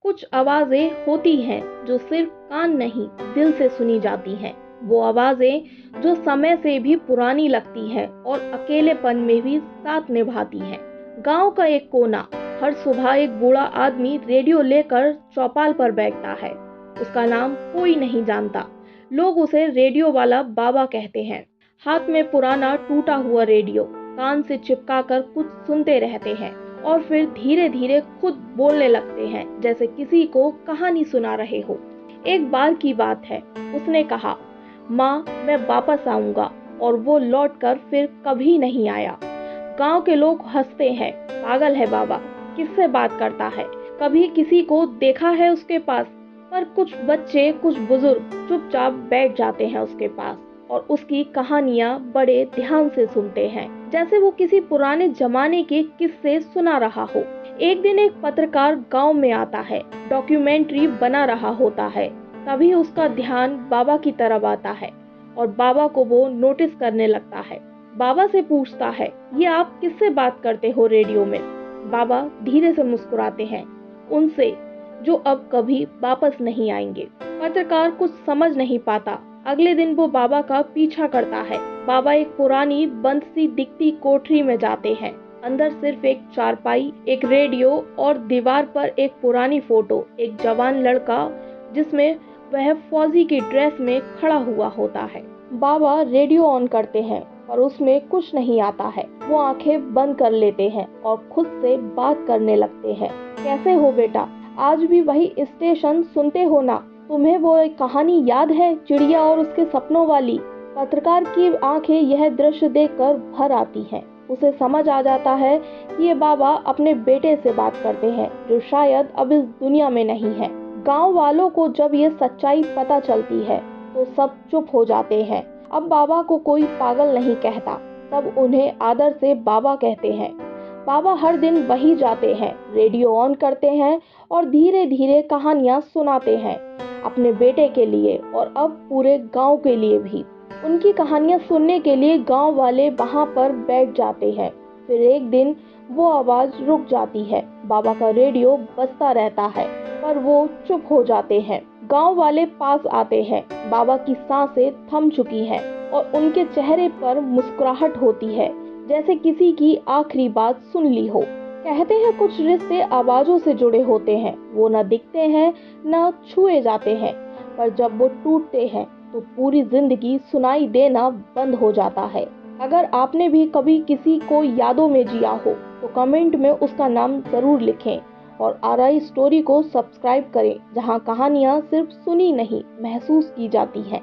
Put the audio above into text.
कुछ आवाजें होती हैं जो सिर्फ कान नहीं दिल से सुनी जाती हैं। वो आवाजें जो समय से भी पुरानी लगती हैं और अकेलेपन में भी साथ निभाती हैं। गांव का एक कोना, हर सुबह एक बूढ़ा आदमी रेडियो लेकर चौपाल पर बैठता है। उसका नाम कोई नहीं जानता। लोग उसे रेडियो वाला बाबा कहते हैं। हाथ में पुराना टूटा हुआ रेडियो, कान से चिपकाकर कुछ सुनते रहते हैं और फिर धीरे धीरे खुद बोलने लगते हैं जैसे किसी को कहानी सुना रहे हो। एक बार की बात है, उसने कहा, माँ मैं वापस आऊंगा, और वो लौटकर फिर कभी नहीं आया। गांव के लोग हंसते हैं, पागल है बाबा, किससे बात करता है, कभी किसी को देखा है उसके पास। पर कुछ बच्चे, कुछ बुजुर्ग चुपचाप बैठ जाते हैं उसके पास और उसकी कहानियां बड़े ध्यान से सुनते हैं, जैसे वो किसी पुराने जमाने के किस्से सुना रहा हो। एक दिन एक पत्रकार गांव में आता है, डॉक्यूमेंट्री बना रहा होता है। तभी उसका ध्यान बाबा की तरफ आता है और बाबा को वो नोटिस करने लगता है। बाबा से पूछता है, ये आप किससे बात करते हो रेडियो में? बाबा धीरे से मुस्कुराते हैं, उनसे जो अब कभी वापस नहीं आएंगे। पत्रकार कुछ समझ नहीं पाता। अगले दिन वो बाबा का पीछा करता है। बाबा एक पुरानी बंद सी दिखती कोठरी में जाते हैं। अंदर सिर्फ एक चारपाई, एक रेडियो और दीवार पर एक पुरानी फोटो, एक जवान लड़का जिसमें वह फौजी की ड्रेस में खड़ा हुआ होता है। बाबा रेडियो ऑन करते हैं और उसमें कुछ नहीं आता है। वो आंखें बंद कर लेते हैं और खुद से बात करने लगते हैं। कैसे हो बेटा? आज भी वही स्टेशन सुनते हो ना? तुम्हें वो एक कहानी याद है, चिड़िया और उसके सपनों वाली? पत्रकार की आंखें यह दृश्य देखकर भर आती हैं। उसे समझ आ जाता है कि ये बाबा अपने बेटे से बात करते हैं, जो शायद अब इस दुनिया में नहीं है। गांव वालों को जब ये सच्चाई पता चलती है तो सब चुप हो जाते हैं। अब बाबा को कोई पागल नहीं कहता, सब उन्हें आदर से बाबा कहते हैं। बाबा हर दिन वही जाते हैं, रेडियो ऑन करते हैं और धीरे धीरे कहानियां सुनाते हैं, अपने बेटे के लिए और अब पूरे गांव के लिए भी। उनकी कहानियां सुनने के लिए गांव वाले वहां पर बैठ जाते हैं। फिर एक दिन वो आवाज रुक जाती है। बाबा का रेडियो बजता रहता है पर वो चुप हो जाते हैं। गांव वाले पास आते हैं। बाबा की सांसें थम चुकी हैं और उनके चेहरे पर मुस्कुराहट होती है, जैसे किसी की आखिरी बात सुन ली हो। कहते हैं कुछ रिश्ते आवाजों से जुड़े होते हैं, वो न दिखते हैं न छुए जाते हैं, पर जब वो टूटते हैं तो पूरी जिंदगी सुनाई देना बंद हो जाता है। अगर आपने भी कभी किसी को यादों में जिया हो तो कमेंट में उसका नाम जरूर लिखें और RI स्टोरी को सब्सक्राइब करें, जहां कहानियां सिर्फ सुनी नहीं महसूस की जाती हैं।